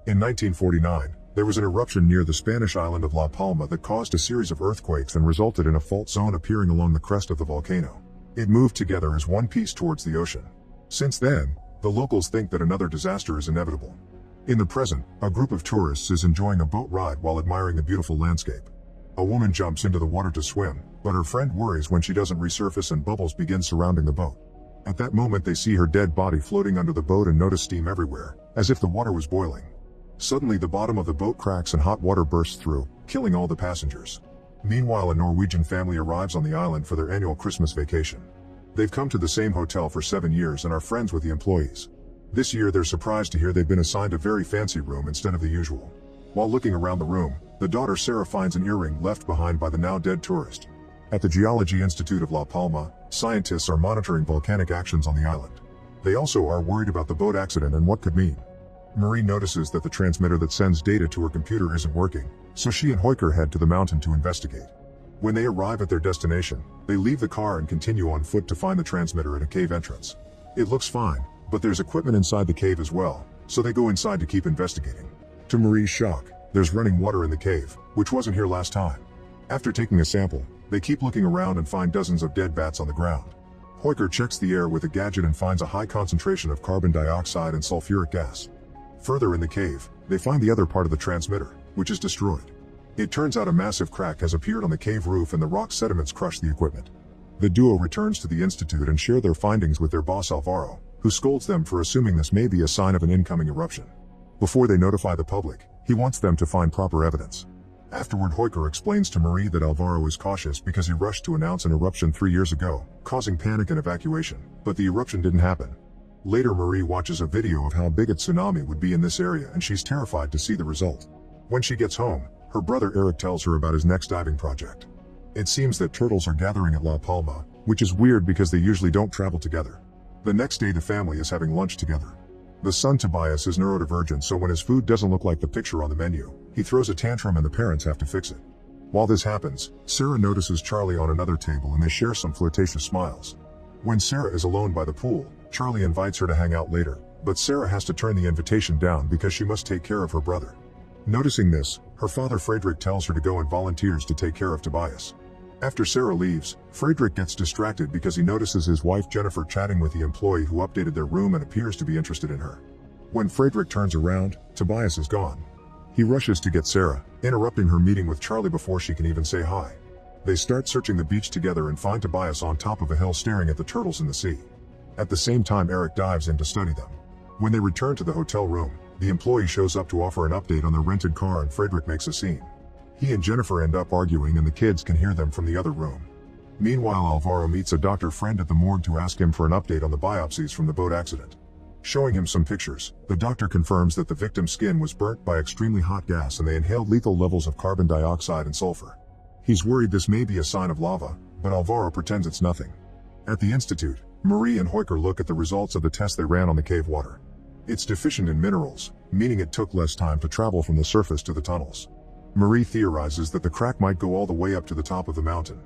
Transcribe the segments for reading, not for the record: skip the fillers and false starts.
In 1949, there was an eruption near the Spanish island of La Palma that caused a series of earthquakes and resulted in a fault zone appearing along the crest of the volcano. It moved together as one piece towards the ocean. Since then, the locals think that another disaster is inevitable. In the present, a group of tourists is enjoying a boat ride while admiring the beautiful landscape. A woman jumps into the water to swim, but her friend worries when she doesn't resurface and bubbles begin surrounding the boat. At that moment they see her dead body floating under the boat and notice steam everywhere, as if the water was boiling. Suddenly the bottom of the boat cracks and hot water bursts through, killing all the passengers. Meanwhile, a Norwegian family arrives on the island for their annual Christmas vacation. They've come to the same hotel for 7 years and are friends with the employees. This year they're surprised to hear they've been assigned a very fancy room instead of the usual. While looking around the room, the daughter Sarah finds an earring left behind by the now dead tourist. At the Geology Institute of La Palma, scientists are monitoring volcanic actions on the island. They also are worried about the boat accident and what could mean. Marie notices that the transmitter that sends data to her computer isn't working, so she and Hoyker head to the mountain to investigate. When they arrive at their destination, they leave the car and continue on foot to find the transmitter at a cave entrance. It looks fine, but there's equipment inside the cave as well, so they go inside to keep investigating. To Marie's shock, there's running water in the cave, which wasn't here last time. After taking a sample, they keep looking around and find dozens of dead bats on the ground. Hoyker checks the air with a gadget and finds a high concentration of carbon dioxide and sulfuric gas. Further in the cave, they find the other part of the transmitter, which is destroyed. It turns out a massive crack has appeared on the cave roof and the rock sediments crush the equipment. The duo returns to the institute and share their findings with their boss Alvaro, who scolds them for assuming this may be a sign of an incoming eruption. Before they notify the public, he wants them to find proper evidence. Afterward, Hoyker explains to Marie that Alvaro is cautious because he rushed to announce an eruption 3 years ago, causing panic and evacuation, but the eruption didn't happen. Later, Marie watches a video of how big a tsunami would be in this area and she's terrified to see the result. When she gets home, her brother Eric tells her about his next diving project. It seems that turtles are gathering at La Palma, which is weird because they usually don't travel together. The next day the family is having lunch together. The son Tobias is neurodivergent, so when his food doesn't look like the picture on the menu, he throws a tantrum and the parents have to fix it. While this happens, Sarah notices Charlie on another table and they share some flirtatious smiles. When Sarah is alone by the pool, Charlie invites her to hang out later, but Sarah has to turn the invitation down because she must take care of her brother. Noticing this, her father Frederick tells her to go and volunteers to take care of Tobias. After Sarah leaves, Frederick gets distracted because he notices his wife Jennifer chatting with the employee who updated their room and appears to be interested in her. When Frederick turns around, Tobias is gone. He rushes to get Sarah, interrupting her meeting with Charlie before she can even say hi. They start searching the beach together and find Tobias on top of a hill staring at the turtles in the sea. At the same time, Eric dives in to study them. When they return to the hotel room, the employee shows up to offer an update on their rented car and Frederick makes a scene. He and Jennifer end up arguing and the kids can hear them from the other room. Meanwhile, Alvaro meets a doctor friend at the morgue to ask him for an update on the biopsies from the boat accident. Showing him some pictures, the doctor confirms that the victim's skin was burnt by extremely hot gas and they inhaled lethal levels of carbon dioxide and sulfur. He's worried this may be a sign of lava, but Alvaro pretends it's nothing. At the institute, Marie and Hoyker look at the results of the test they ran on the cave water. It's deficient in minerals, meaning it took less time to travel from the surface to the tunnels. Marie theorizes that the crack might go all the way up to the top of the mountain.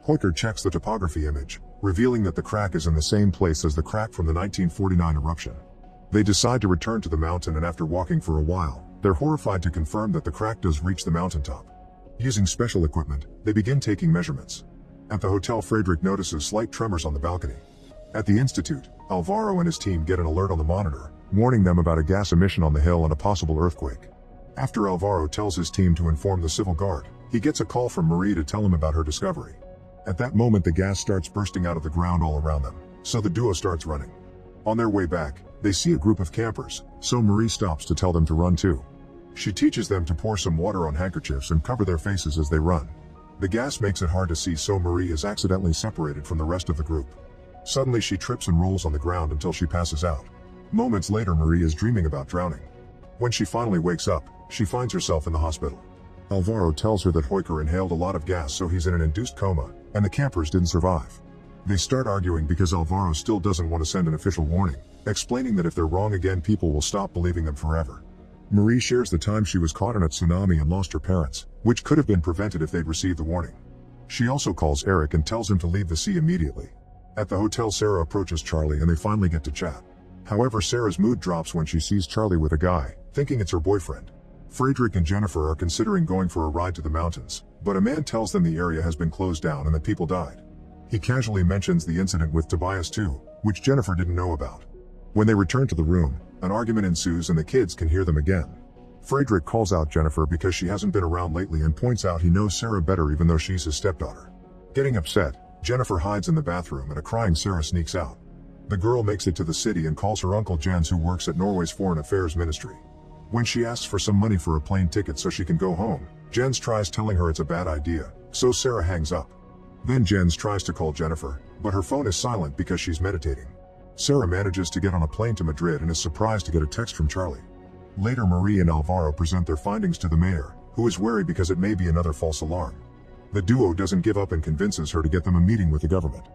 Hoyker checks the topography image, revealing that the crack is in the same place as the crack from the 1949 eruption. They decide to return to the mountain and after walking for a while, they're horrified to confirm that the crack does reach the mountaintop. Using special equipment, they begin taking measurements. At the hotel, Frederick notices slight tremors on the balcony. At the institute, Alvaro and his team get an alert on the monitor, warning them about a gas emission on the hill and a possible earthquake. After Alvaro tells his team to inform the civil guard, he gets a call from Marie to tell him about her discovery. At that moment the gas starts bursting out of the ground all around them, so the duo starts running. On their way back, they see a group of campers, so Marie stops to tell them to run too. She teaches them to pour some water on handkerchiefs and cover their faces as they run. The gas makes it hard to see, so Marie is accidentally separated from the rest of the group. Suddenly she trips and rolls on the ground until she passes out. Moments later, Marie is dreaming about drowning. When she finally wakes up, she finds herself in the hospital. Alvaro tells her that Hoyker inhaled a lot of gas, so he's in an induced coma, and the campers didn't survive. They start arguing because Alvaro still doesn't want to send an official warning, explaining that if they're wrong again people will stop believing them forever. Marie shares the time she was caught in a tsunami and lost her parents, which could have been prevented if they'd received the warning. She also calls Eric and tells him to leave the sea immediately. At the hotel, Sarah approaches Charlie and they finally get to chat. However, Sarah's mood drops when she sees Charlie with a guy, thinking it's her boyfriend. Friedrich and Jennifer are considering going for a ride to the mountains, but a man tells them the area has been closed down and that people died. He casually mentions the incident with Tobias too, which Jennifer didn't know about. When they return to the room, an argument ensues and the kids can hear them again. Friedrich calls out Jennifer because she hasn't been around lately and points out he knows Sarah better even though she's his stepdaughter. Getting upset, Jennifer hides in the bathroom and a crying Sarah sneaks out. The girl makes it to the city and calls her uncle Jens, who works at Norway's Foreign Affairs Ministry. When she asks for some money for a plane ticket so she can go home, Jens tries telling her it's a bad idea, so Sarah hangs up. Then Jens tries to call Jennifer, but her phone is silent because she's meditating. Sarah manages to get on a plane to Madrid and is surprised to get a text from Charlie. Later, Marie and Alvaro present their findings to the mayor, who is wary because it may be another false alarm. The duo doesn't give up and convinces her to get them a meeting with the government.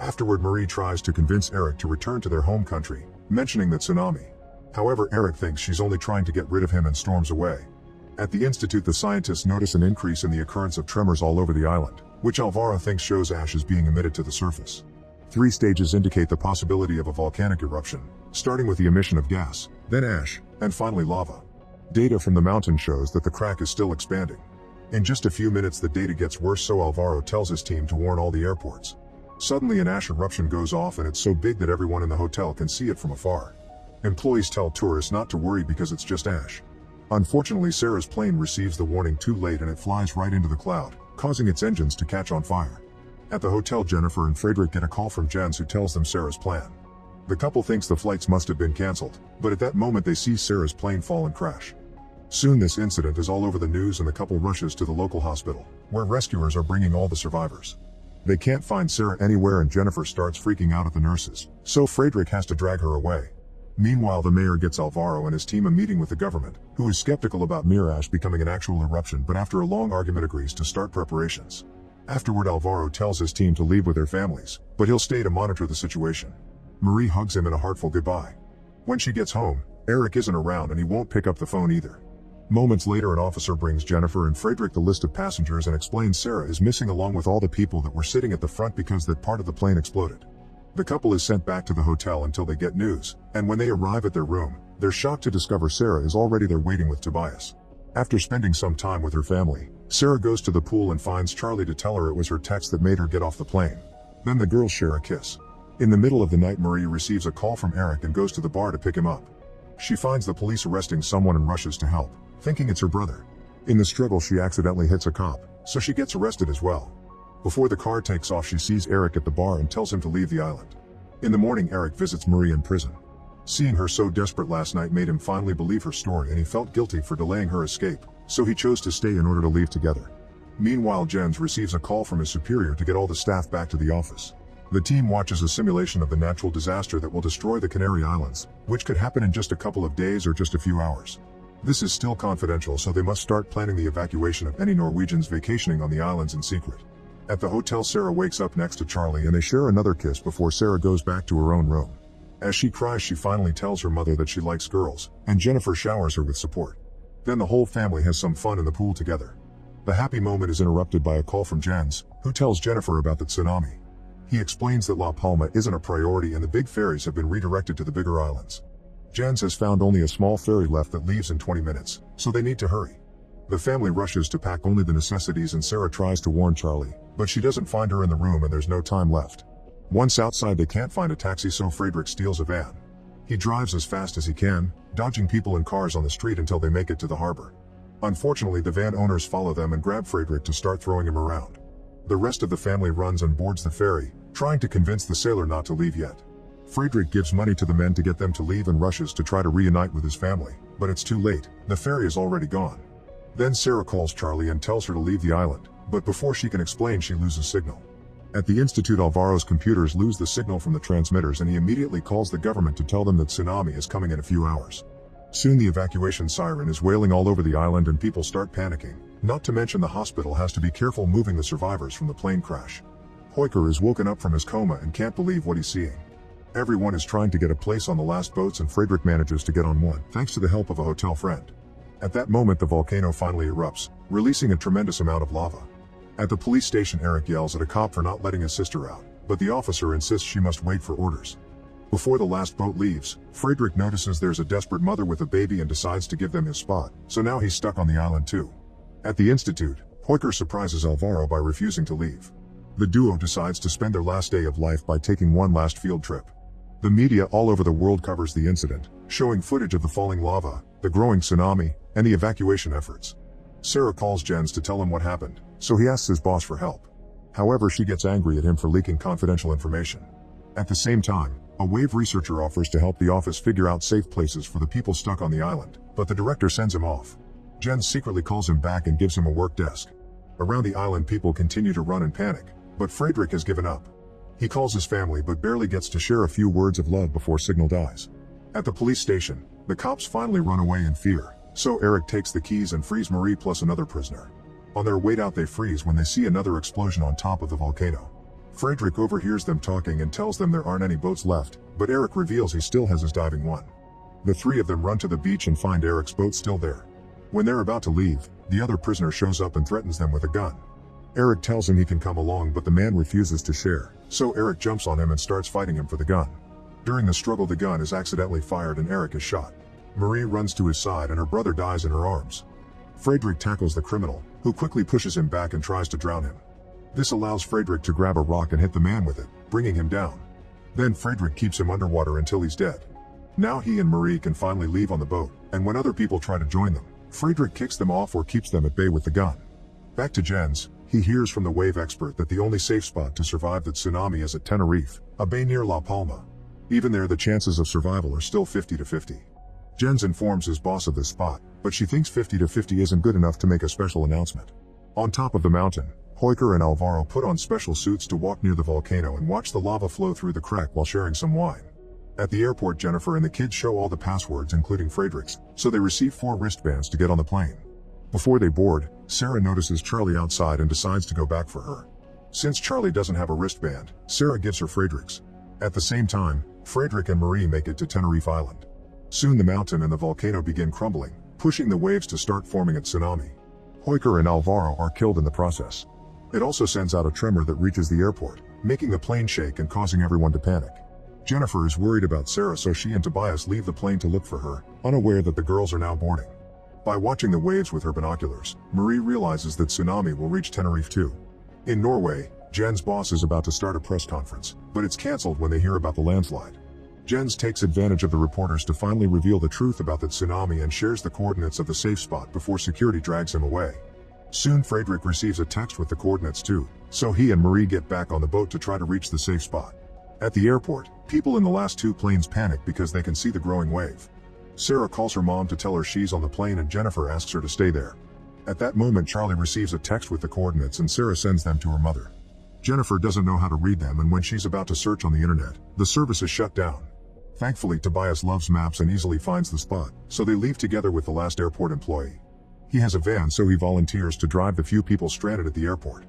Afterward, Marie tries to convince Eric to return to their home country, mentioning the tsunami. However, Eric thinks she's only trying to get rid of him and storms away. At the institute, the scientists notice an increase in the occurrence of tremors all over the island, which Alvaro thinks shows ash is being emitted to the surface. 3 stages indicate the possibility of a volcanic eruption, starting with the emission of gas, then ash, and finally lava. Data from the mountain shows that the crack is still expanding. In just a few minutes the data gets worse, so Alvaro tells his team to warn all the airports. Suddenly an ash eruption goes off and it's so big that everyone in the hotel can see it from afar. Employees tell tourists not to worry because it's just ash. Unfortunately, Sarah's plane receives the warning too late and it flies right into the cloud, causing its engines to catch on fire. At the hotel, Jennifer and Friedrich get a call from Jens, who tells them Sarah's plan. The couple thinks the flights must have been cancelled, but at that moment they see Sarah's plane fall and crash. Soon this incident is all over the news and the couple rushes to the local hospital, where rescuers are bringing all the survivors. They can't find Sarah anywhere and Jennifer starts freaking out at the nurses, so Friedrich has to drag her away. Meanwhile, the mayor gets Alvaro and his team a meeting with the government, who is skeptical about mere ash becoming an actual eruption, but after a long argument agrees to start preparations. Afterward, Alvaro tells his team to leave with their families, but he'll stay to monitor the situation. Marie hugs him in a heartful goodbye. When she gets home, Eric isn't around and he won't pick up the phone either. Moments later, an officer brings Jennifer and Friedrich the list of passengers and explains Sarah is missing along with all the people that were sitting at the front because that part of the plane exploded. The couple is sent back to the hotel until they get news, and when they arrive at their room, they're shocked to discover Sarah is already there waiting with Tobias. After spending some time with her family, Sarah goes to the pool and finds Charlie to tell her it was her text that made her get off the plane. Then the girls share a kiss. In the middle of the night, Marie receives a call from Eric and goes to the bar to pick him up. She finds the police arresting someone and rushes to help, thinking it's her brother. In the struggle, she accidentally hits a cop, so she gets arrested as well. Before the car takes off, she sees Eric at the bar and tells him to leave the island. In the morning, Eric visits Marie in prison. Seeing her so desperate last night made him finally believe her story, and he felt guilty for delaying her escape, so he chose to stay in order to leave together. Meanwhile, Jens receives a call from his superior to get all the staff back to the office. The team watches a simulation of the natural disaster that will destroy the Canary Islands, which could happen in just a couple of days or just a few hours. This is still confidential, so they must start planning the evacuation of any Norwegians vacationing on the islands in secret. At the hotel, Sarah wakes up next to Charlie and they share another kiss before Sarah goes back to her own room. As she cries, she finally tells her mother that she likes girls, and Jennifer showers her with support. Then the whole family has some fun in the pool together. The happy moment is interrupted by a call from Jens, who tells Jennifer about the tsunami. He explains that La Palma isn't a priority and the big ferries have been redirected to the bigger islands. Jens has found only a small ferry left that leaves in 20 minutes, so they need to hurry. The family rushes to pack only the necessities and Sarah tries to warn Charlie, but she doesn't find her in the room and there's no time left. Once outside, they can't find a taxi, so Friedrich steals a van. He drives as fast as he can, dodging people and cars on the street until they make it to the harbor. Unfortunately, the van owners follow them and grab Friedrich to start throwing him around. The rest of the family runs and boards the ferry, trying to convince the sailor not to leave yet. Friedrich gives money to the men to get them to leave and rushes to try to reunite with his family, but it's too late, the ferry is already gone. Then Sarah calls Charlie and tells her to leave the island, but before she can explain, she loses signal. At the institute, Alvaro's computers lose the signal from the transmitters and he immediately calls the government to tell them that tsunami is coming in a few hours. Soon the evacuation siren is wailing all over the island and people start panicking, not to mention the hospital has to be careful moving the survivors from the plane crash. Hoyker is woken up from his coma and can't believe what he's seeing. Everyone is trying to get a place on the last boats and Friedrich manages to get on one, thanks to the help of a hotel friend. At that moment, the volcano finally erupts, releasing a tremendous amount of lava. At the police station, Eric yells at a cop for not letting his sister out, but the officer insists she must wait for orders. Before the last boat leaves, Friedrich notices there's a desperate mother with a baby and decides to give them his spot, so now he's stuck on the island too. At the Institute, Heuker surprises Alvaro by refusing to leave. The duo decides to spend their last day of life by taking one last field trip. The media all over the world covers the incident, showing footage of the falling lava, the growing tsunami, and the evacuation efforts. Sarah calls Jens to tell him what happened, so he asks his boss for help. However, she gets angry at him for leaking confidential information. At the same time, a wave researcher offers to help the office figure out safe places for the people stuck on the island, but the director sends him off. Jens secretly calls him back and gives him a work desk. Around the island, people continue to run and panic, but Friedrich has given up. He calls his family but barely gets to share a few words of love before signal dies. At the police station, the cops finally run away in fear, so Eric takes the keys and frees Marie plus another prisoner. On their way out, they freeze when they see another explosion on top of the volcano. Friedrich overhears them talking and tells them there aren't any boats left, but Eric reveals he still has his diving one. The three of them run to the beach and find Eric's boat still there. When they're about to leave, the other prisoner shows up and threatens them with a gun. Eric tells him he can come along, but the man refuses to share, so Eric jumps on him and starts fighting him for the gun. During the struggle, the gun is accidentally fired and Eric is shot. Marie runs to his side and her brother dies in her arms. Friedrich tackles the criminal, who quickly pushes him back and tries to drown him. This allows Friedrich to grab a rock and hit the man with it, bringing him down. Then Friedrich keeps him underwater until he's dead. Now he and Marie can finally leave on the boat, and when other people try to join them, Friedrich kicks them off or keeps them at bay with the gun. Back to Jens, he hears from the wave expert that the only safe spot to survive the tsunami is at Tenerife, a bay near La Palma. Even there, the chances of survival are still 50-50. Jens informs his boss of this spot, but she thinks 50-50 isn't good enough to make a special announcement. On top of the mountain, Heuker and Alvaro put on special suits to walk near the volcano and watch the lava flow through the crack while sharing some wine. At the airport, Jennifer and the kids show all the passwords, including Friedrich's, so they receive 4 wristbands to get on the plane. Before they board, Sarah notices Charlie outside and decides to go back for her. Since Charlie doesn't have a wristband, Sarah gives her Friedrich's. At the same time, Friedrich and Marie make it to Tenerife Island. Soon the mountain and the volcano begin crumbling, pushing the waves to start forming a tsunami. Heuker and Alvaro are killed in the process. It also sends out a tremor that reaches the airport, making the plane shake and causing everyone to panic. Jennifer is worried about Sarah, so she and Tobias leave the plane to look for her, unaware that the girls are now boarding. By watching the waves with her binoculars, Marie realizes that Tsunami will reach Tenerife too. In Norway, Jen's boss is about to start a press conference, but it's cancelled when they hear about the landslide. Jens takes advantage of the reporters to finally reveal the truth about the tsunami and shares the coordinates of the safe spot before security drags him away. Soon Friedrich receives a text with the coordinates too, so he and Marie get back on the boat to try to reach the safe spot. At the airport, people in the last 2 planes panic because they can see the growing wave. Sarah calls her mom to tell her she's on the plane and Jennifer asks her to stay there. At that moment, Charlie receives a text with the coordinates and Sarah sends them to her mother. Jennifer doesn't know how to read them, and when she's about to search on the internet, the service is shut down. Thankfully, Tobias loves maps and easily finds the spot, so they leave together with the last airport employee. He has a van, so he volunteers to drive the few people stranded at the airport.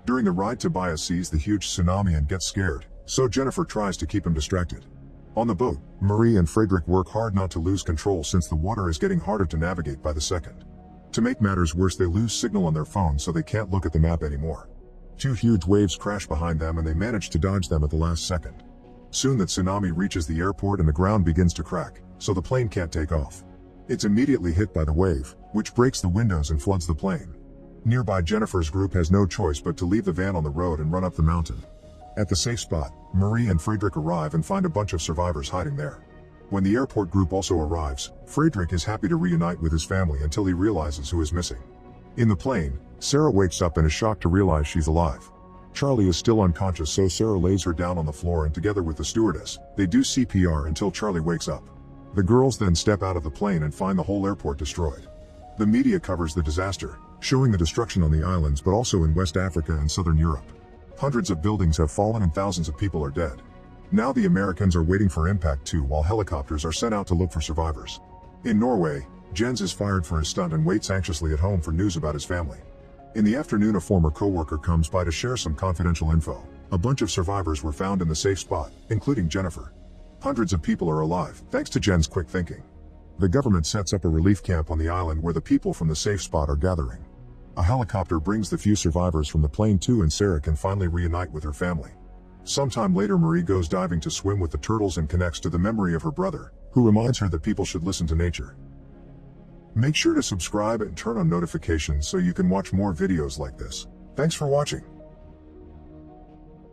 During the ride, Tobias sees the huge tsunami and gets scared, so Jennifer tries to keep him distracted. On the boat, Marie and Friedrich work hard not to lose control since the water is getting harder to navigate by the second. To make matters worse, they lose signal on their phone, so they can't look at the map anymore. 2 huge waves crash behind them and they manage to dodge them at the last second. Soon the tsunami reaches the airport and the ground begins to crack, so the plane can't take off. It's immediately hit by the wave, which breaks the windows and floods the plane. Nearby, Jennifer's group has no choice but to leave the van on the road and run up the mountain. At the safe spot, Marie and Friedrich arrive and find a bunch of survivors hiding there. When the airport group also arrives, Friedrich is happy to reunite with his family until he realizes who is missing. In the plane, Sarah wakes up and is shocked to realize she's alive. Charlie is still unconscious, so Sarah lays her down on the floor and together with the stewardess, they do CPR until Charlie wakes up. The girls then step out of the plane and find the whole airport destroyed. The media covers the disaster, showing the destruction on the islands but also in West Africa and Southern Europe. Hundreds of buildings have fallen and thousands of people are dead. Now the Americans are waiting for impact too, while helicopters are sent out to look for survivors. In Norway, Jens is fired for his stunt and waits anxiously at home for news about his family. In the afternoon, a former co-worker comes by to share some confidential info. A bunch of survivors were found in the safe spot, including Jennifer. Hundreds of people are alive, thanks to Jen's quick thinking. The government sets up a relief camp on the island where the people from the safe spot are gathering. A helicopter brings the few survivors from the plane too, and Sarah can finally reunite with her family. Sometime later, Marie goes diving to swim with the turtles and connects to the memory of her brother, who reminds her that people should listen to nature. Make sure to subscribe and turn on notifications so you can watch more videos like this. Thanks for watching.